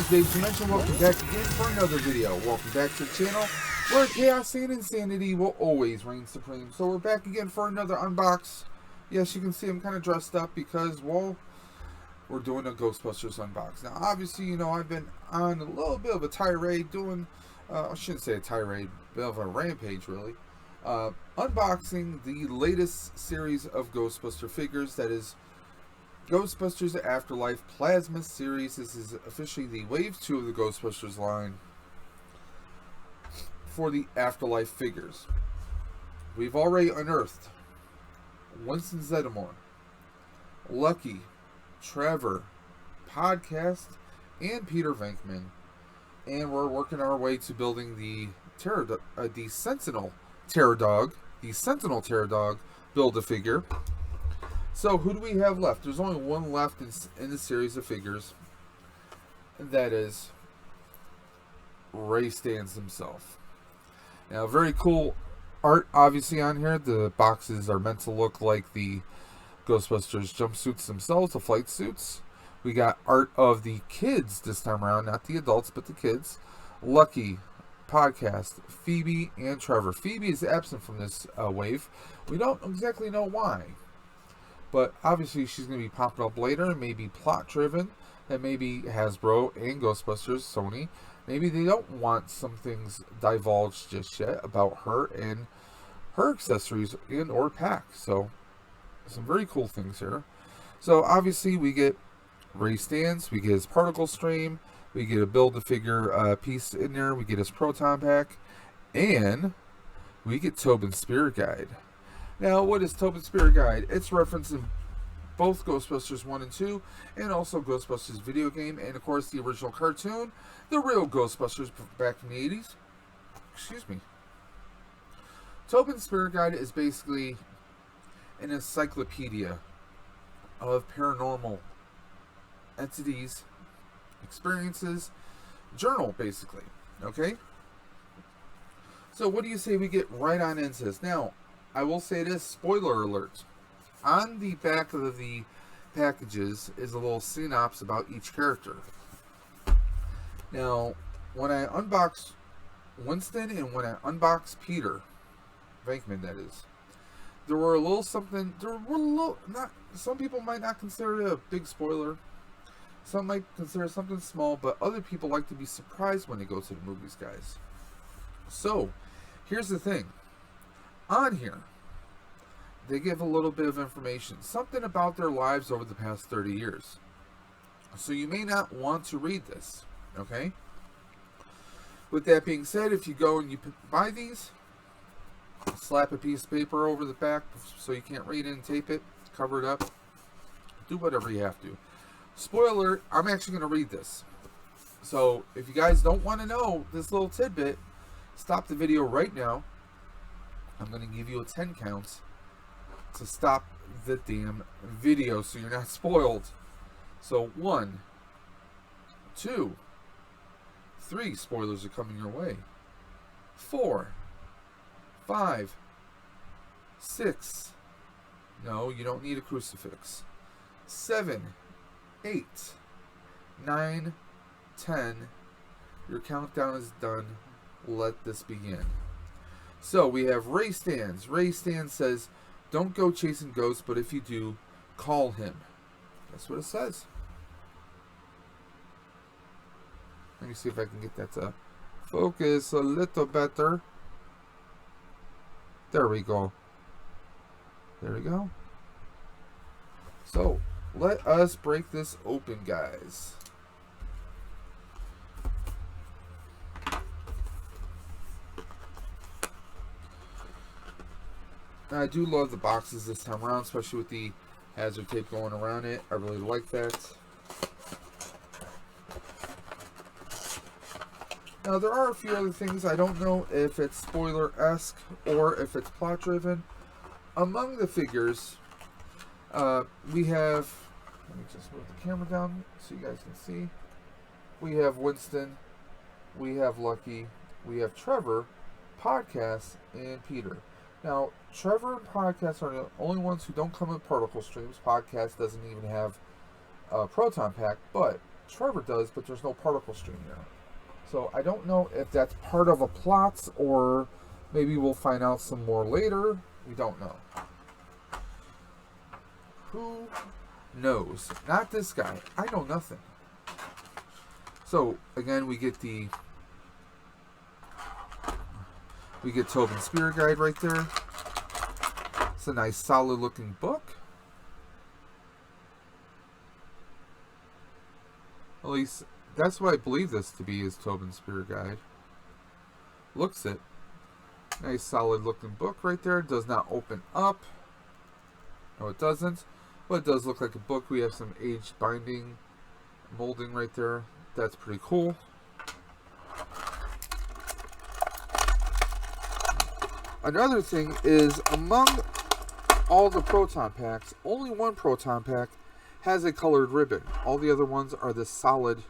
is Dave Dimension. Welcome back again for another video. Welcome back to the channel where chaos and insanity will always reign supreme. So we're back again for another unbox. Yes, you can see I'm kind of dressed up because, well, we're doing a Ghostbusters unbox. Now, obviously, you know, I've been on a little bit of a tirade doing, I shouldn't say a tirade, a bit of a rampage, really. Unboxing the latest series of Ghostbuster figures, that is Ghostbusters Afterlife Plasma Series. This is officially the Wave 2 of the Ghostbusters line for the Afterlife figures. We've already unearthed Winston Zeddemore, Lucky, Trevor, Podcast, and Peter Venkman. And we're working our way to building the Sentinel Terror Dog, Build-A-Figure. So, who do we have left? There's only one left in the series of figures. And that is Ray Stantz himself. Now, very cool art, obviously, on here. The boxes are meant to look like the Ghostbusters jumpsuits themselves, the flight suits. We got art of the kids this time around, not the adults, but the kids. Lucky, Podcast, Phoebe, and Trevor. Phoebe is absent from this wave. We don't exactly know why. But obviously she's going to be popping up later, maybe plot driven, and maybe Hasbro and Ghostbusters, Sony, maybe they don't want some things divulged just yet about her and her accessories and or pack. So some very cool things here. So obviously we get Ray Stantz, we get his particle stream, we get a Build-A-Figure piece in there, we get his Proton Pack, and we get Tobin's Spirit Guide. Now, what is Tobin's Spirit Guide? It's referenced in both Ghostbusters 1 and 2, and also Ghostbusters video game, and of course the original cartoon, the real Ghostbusters back in the 80s. Excuse me. Tobin's Spirit Guide is basically an encyclopedia of paranormal entities, experiences, journal, basically. Okay? So what do you say we get right on into this? Now, I will say this, spoiler alert. On the back of the packages is a little synopsis about each character. Now, when I unboxed Winston and when I unboxed Peter Venkman, that is, there were a little something, some people might not consider it a big spoiler. Some might consider it something small, but other people like to be surprised when they go to the movies, guys. So, here's the thing. On here, they give a little bit of information, something about their lives over the past 30 years. So you may not want to read this, okay? With that being said, if you go and you buy these, slap a piece of paper over the back so you can't read it and tape it, cover it up, do whatever you have to. Spoiler, I'm actually going to read this. So if you guys don't want to know this little tidbit, stop the video right now. I'm going to give you a 10 count to stop the damn video so you're not spoiled. So 1, 2, 3 spoilers are coming your way. 4, 5, 6. No, you don't need a crucifix. 7, 8, 9, 10. Your countdown is done. Let this begin. So we have Ray Stantz. Ray Stantz says, don't go chasing ghosts, but if you do, call him. That's what it says. Let me see if I can get that to focus a little better. There we go. There we go. So, let us break this open, guys. I do love the boxes this time around, especially with the hazard tape going around it. I really like that. Now, there are a few other things. I don't know if it's spoiler-esque or if it's plot-driven. Among the figures, we have... Let me just move the camera down so you guys can see. We have Winston. We have Lucky. We have Trevor, Podcast, and Peter. Now, Trevor and Podcast are the only ones who don't come in particle streams. Podcast doesn't even have a Proton Pack, but Trevor does, but there's no particle stream here. So I don't know if that's part of a plot, or maybe we'll find out some more later. We don't know. Who knows? Not this guy. I know nothing. So again, we get Tobin's Spirit Guide right there. It's a nice solid looking book. At least that's what I believe this to be, is Tobin's Spirit Guide. Looks it. Nice solid looking book right there. Does not open up. No, it doesn't. But it does look like a book. We have some aged binding, molding right there. That's pretty cool. Another thing is, among all the Proton Packs, only one Proton Pack has a colored ribbon. All the other ones are the solid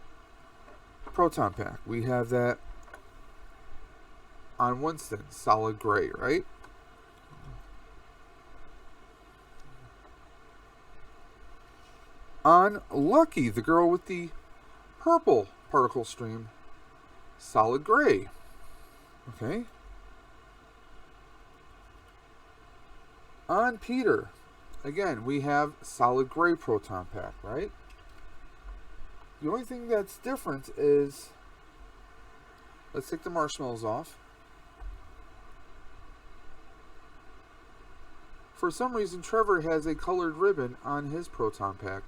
Proton Pack. We have that on Winston, solid gray, right? On Lucky, the girl with the purple particle stream, solid gray. Okay. On Peter, again, we have solid gray Proton Pack, right? The only thing that's different is, let's take the marshmallows off. For some reason, Trevor has a colored ribbon on his Proton Pack.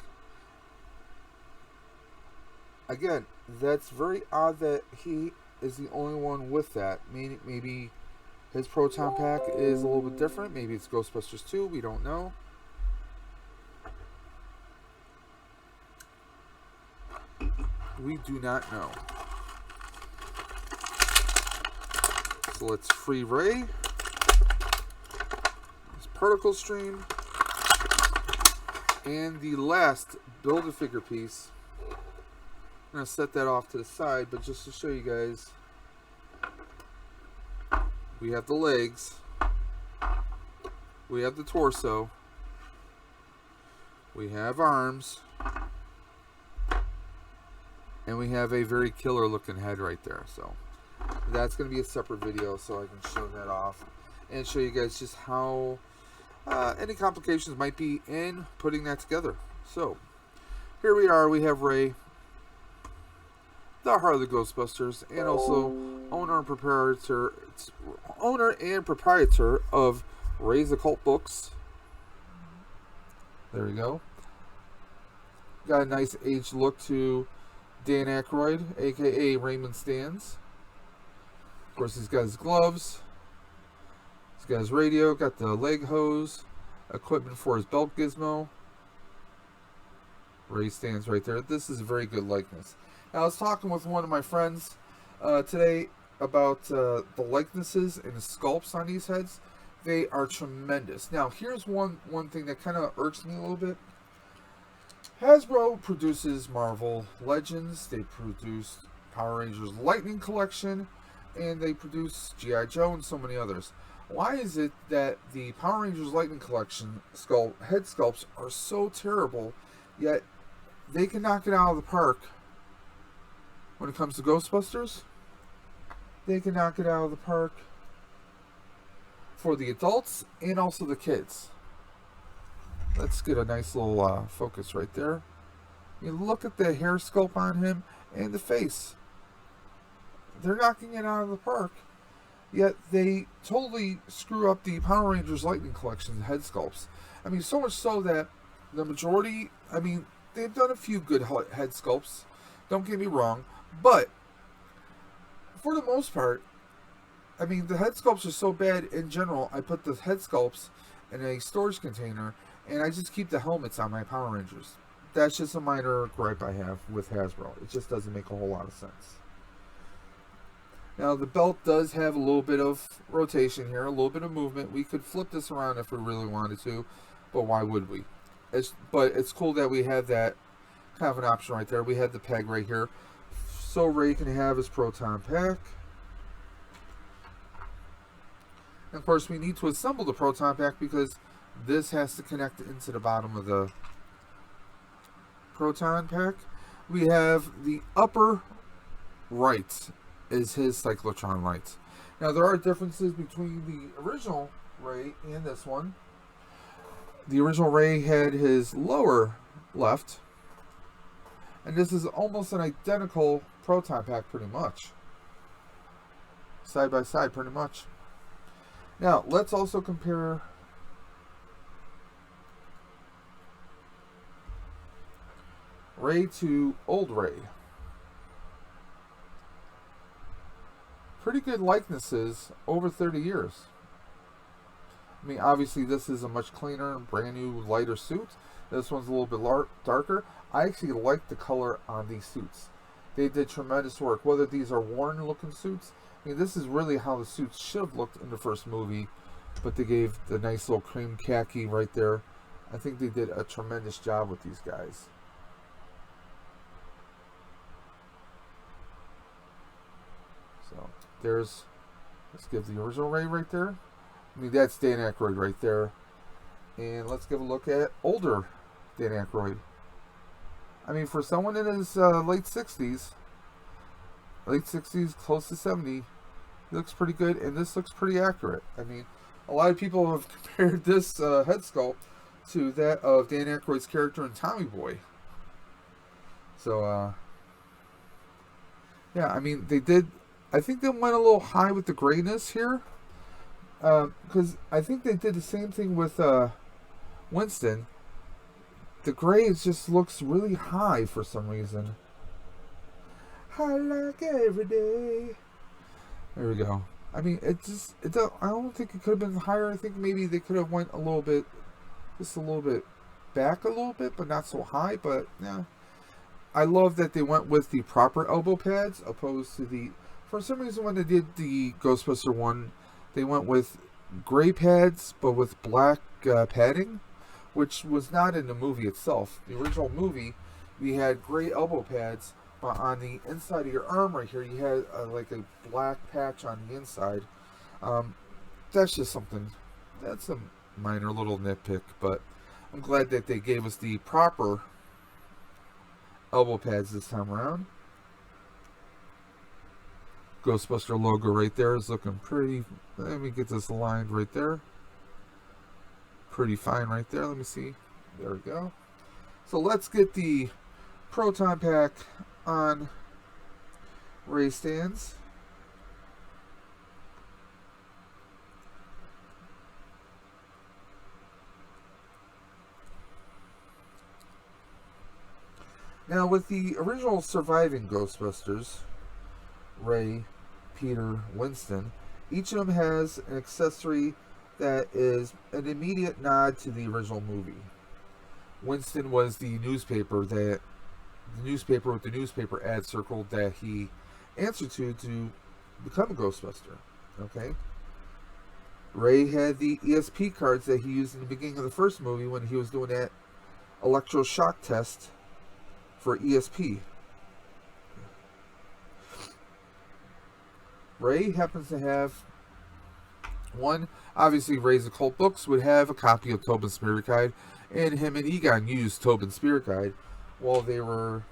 Again, that's very odd that he is the only one with that. Maybe his Proton Pack is a little bit different. Maybe it's Ghostbusters 2. We don't know. We do not know. So let's free Ray. This particle stream. And the last Build-A-Figure piece. I'm going to set that off to the side, but just to show you guys, we have the legs, we have the torso, we have arms, and we have a very killer looking head right there. So that's going to be a separate video, so I can show that off and show you guys just how any complications might be in putting that together. So here we are, we have Ray, the heart of the Ghostbusters, and also owner and proprietor of Ray's Occult Books. There we go. Got a nice aged look to Dan Aykroyd, aka Raymond Stantz. Of course, he's got his gloves. He's got his radio, got the leg hose, equipment for his belt gizmo. Ray stands right there. This is a very good likeness. Now, I was talking with one of my friends today about the likenesses and the sculpts on these heads. They are tremendous. Now, here's one thing that kind of irks me a little bit. Hasbro produces Marvel Legends. They produce Power Rangers Lightning Collection. And they produce G.I. Joe and so many others. Why is it that the Power Rangers Lightning Collection head sculpts are so terrible, yet they can knock it out of the park when it comes to Ghostbusters? They can knock it out of the park for the adults and also the kids. Let's get a nice little focus right there. You look at the hair sculpt on him and the face. They're knocking it out of the park. Yet they totally screw up the Power Rangers Lightning Collection head sculpts. I mean, so much so that the majority, I mean, they've done a few good head sculpts. Don't get me wrong. But for the most part, I mean, the head sculpts are so bad in general. I put the head sculpts in a storage container, and I just keep the helmets on my Power Rangers. That's just a minor gripe I have with Hasbro. It just doesn't make a whole lot of sense. Now, the belt does have a little bit of rotation here, a little bit of movement. We could flip this around if we really wanted to, but why would we? But it's cool that we have that kind of an option right there. We have the peg right here, so Ray can have his Proton Pack. And of course, we need to assemble the Proton Pack because this has to connect into the bottom of the Proton Pack. We have the upper right is his cyclotron lights. Now there are differences between the original Ray and this one. The original Ray had his lower left, and this is almost an identical Proton Pack, pretty much. Side by side, pretty much. Now, let's also compare Ray to old Ray. Pretty good likenesses over 30 years. I mean, obviously this is a much cleaner, brand new, lighter suit. This one's a little bit darker. I actually like the color on these suits. They did tremendous work. Whether these are worn looking suits, I mean, this is really how the suits should have looked in the first movie, but they gave the nice little cream khaki right there. I think they did a tremendous job with these guys. So let's give the original Ray right there. I mean, that's Dan Aykroyd right there. And let's give a look at older Dan Aykroyd. I mean, for someone in his late 60s, close to 70, he looks pretty good, and this looks pretty accurate. I mean, a lot of people have compared this head sculpt to that of Dan Aykroyd's character in Tommy Boy. So, yeah, I mean, I think they went a little high with the grayness here. Because I think they did the same thing with Winston. The gray just looks really high for some reason. I like every day. There we go. I mean, I don't think it could have been higher. I think maybe they could have went a little bit, just a little bit back a little bit, but not so high. But yeah, I love that they went with the proper elbow pads opposed to for some reason when they did the Ghostbuster one, they went with gray pads, but with black padding, which was not in the movie itself. The original movie, we had gray elbow pads, but on the inside of your arm right here, you had like a black patch on the inside. That's just something. That's a minor little nitpick, but I'm glad that they gave us the proper elbow pads this time around. Ghostbuster logo right there is looking pretty. Let me get this aligned right there. Pretty fine right there. Let me see. There we go. So let's get the Proton Pack on Ray Stantz. Now with the original surviving Ghostbusters, Ray, Peter, Winston, each of them has an accessory that is an immediate nod to the original movie. Winston was the newspaper with the newspaper ad circled that he answered to become a Ghostbuster. Okay. Ray had the ESP cards that he used in the beginning of the first movie when he was doing that electroshock test for ESP. Ray happens to have one. Obviously, Ray's Occult Books would have a copy of Tobin's Spirit Guide, and him and Egon used Tobin's Spirit Guide while they were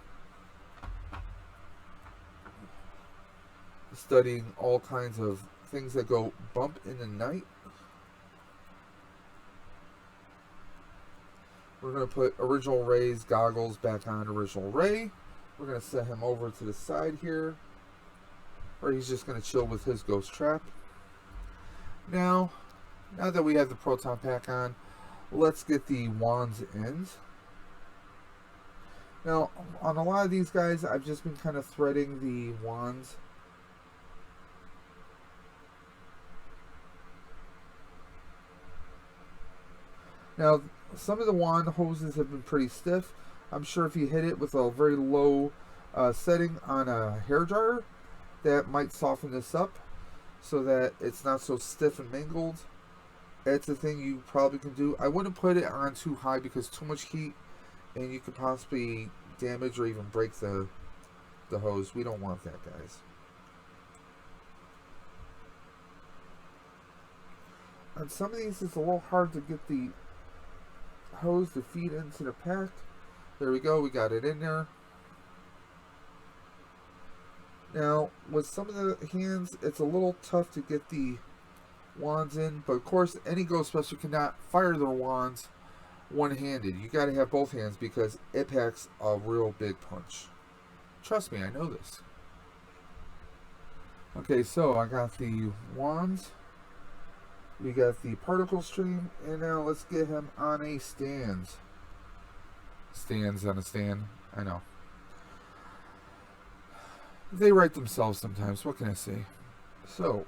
studying all kinds of things that go bump in the night. We're going to put original Ray's goggles back on original Ray. We're going to set him over to the side here, where he's just going to chill with his ghost trap. Now that we have the Proton Pack on, let's get the wands ends. Now, on a lot of these guys, I've just been kind of threading the wands. Now, some of the wand hoses have been pretty stiff. I'm sure if you hit it with a very low setting on a hairdryer, that might soften this up so that it's not so stiff and mangled. It's a thing you probably can do. I wouldn't put it on too high because too much heat and you could possibly damage or even break the hose. We don't want that, guys. On some of these, it's a little hard to get the hose to feed into the pack. There we go. We got it in there. Now, with some of the hands, it's a little tough to get the wands in, but of course, any Ghostbuster cannot fire their wands one-handed. You got to have both hands because it packs a real big punch. Trust me, I know this. Okay, so I got the wands, we got the particle stream, and now let's get him on a stand. Stands on a stand, I know. They write themselves sometimes, what can I say? So,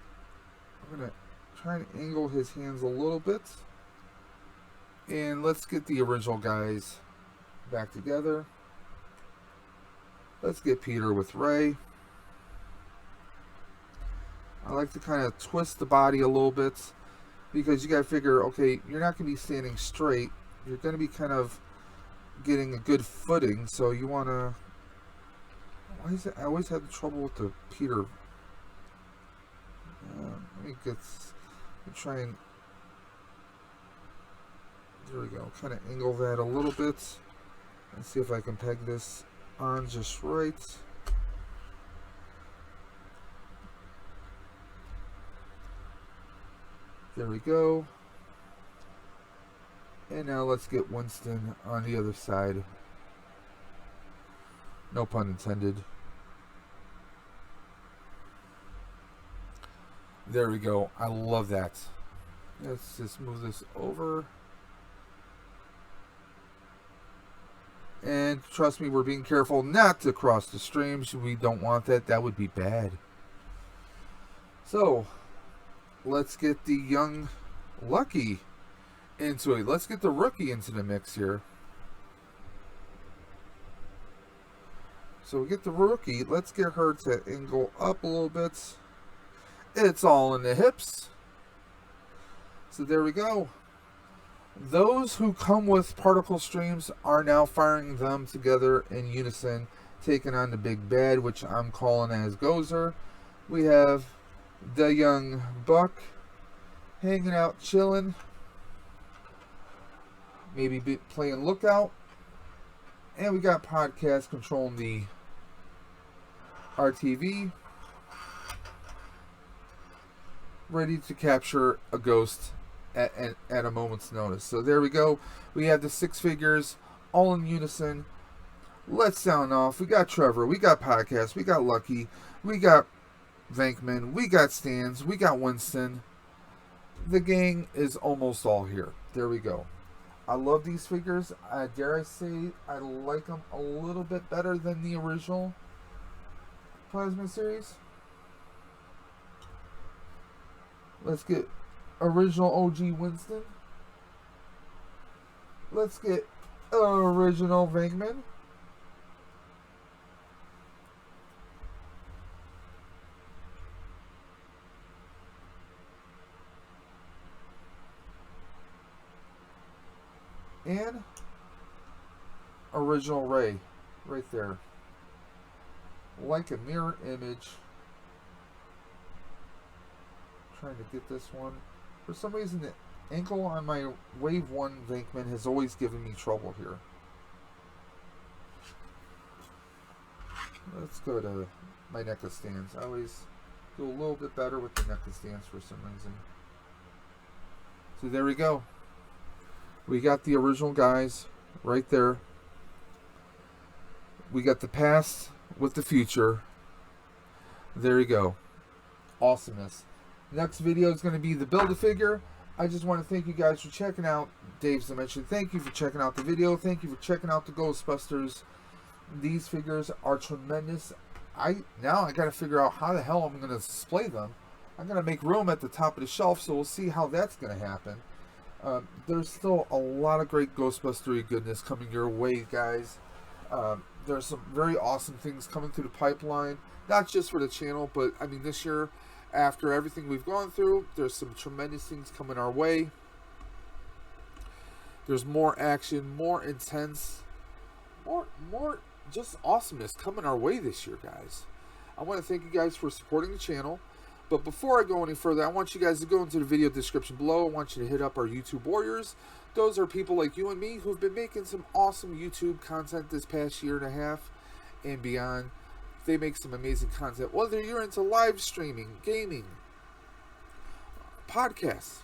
I'm going to try and angle his hands a little bit. And let's get the original guys back together. Let's get Peter with Ray. I like to kind of twist the body a little bit because you got to figure, okay, you're not going to be standing straight. You're going to be kind of getting a good footing, so you want to... Why is it? I always had trouble with the Peter. Let me try and... There we go. Kind of angle that a little bit and see if I can peg this on just right. There we go. And now let's get Winston on the other side. No pun intended. There we go. I love that. Let's just move this over. And trust me, we're being careful not to cross the streams. We don't want that. That would be bad. So, let's get the young Lucky into it. Let's get the rookie into the mix here. So we get the rookie. Let's get her to angle up a little bit. It's all in the hips. So there we go. Those who come with particle streams are now firing them together in unison, taking on the big bad, which I'm calling as Gozer. We have the young buck hanging out, chilling, maybe playing lookout, and we got podcast controlling the RTV, ready to capture a ghost at a moment's notice. So there we go. We have the six figures all in unison. Let's sound off. We got Trevor, we got Podcast, we got Lucky, we got Venkman, we got Stantz, we got Winston. The gang is almost all here. There we go. I love these figures. Dare I say I like them a little bit better than the original Plasma series. Let's get original OG Winston. Let's get original Venkman. And original Ray right there. Like a mirror image. Trying to get this one. For some reason, the ankle on my Wave 1 Venkman has always given me trouble here. Let's go to my NECA stands. I always do a little bit better with the NECA stands for some reason. So there we go. We got the original guys right there. We got the past with the future. There you go. Awesomeness. Next video is going to be the Build-A-Figure. I just want to thank you guys for checking out Dave's Dimension. Thank you for checking out the video. Thank you for checking out the Ghostbusters. These figures are tremendous. Now I got to figure out how the hell I'm going to display them. I'm going to make room at the top of the shelf, so we'll see how that's going to happen. There's still a lot of great Ghostbustery goodness coming your way, guys. There's some very awesome things coming through the pipeline, not just for the channel, but I mean this year, after everything we've gone through, there's some tremendous things coming our way. There's more action, more intense, more just awesomeness coming our way this year, guys. I want to thank you guys for supporting the channel. But before I go any further, I want you guys to go into the video description below. I want you to hit up our YouTube warriors. Those are people like you and me who've been making some awesome YouTube content this past year and a half and beyond. They make some amazing content. Whether you're into live streaming, gaming, podcasts,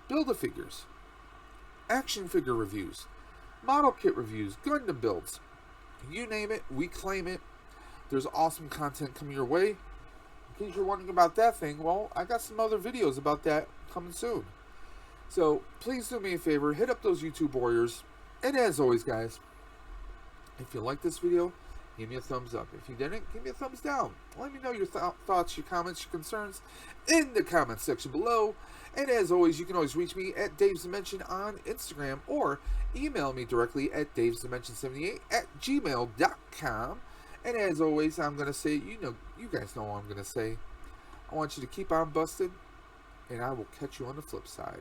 Build-A-Figures, action figure reviews, model kit reviews, Gundam builds, you name it, we claim it. There's awesome content coming your way. In case you're wondering about that thing, well, I got some other videos about that coming soon. So please do me a favor, hit up those YouTube warriors. And as always, guys, if you like this video, give me a thumbs up. If you didn't, give me a thumbs down. Let me know your thoughts, your comments, your concerns in the comments section below. And as always, you can always reach me at Dave's Dimension on Instagram or email me directly at davesdimension78@gmail.com. And as always, I'm going to say, you guys know what I'm going to say. I want you to keep on busted, and I will catch you on the flip side.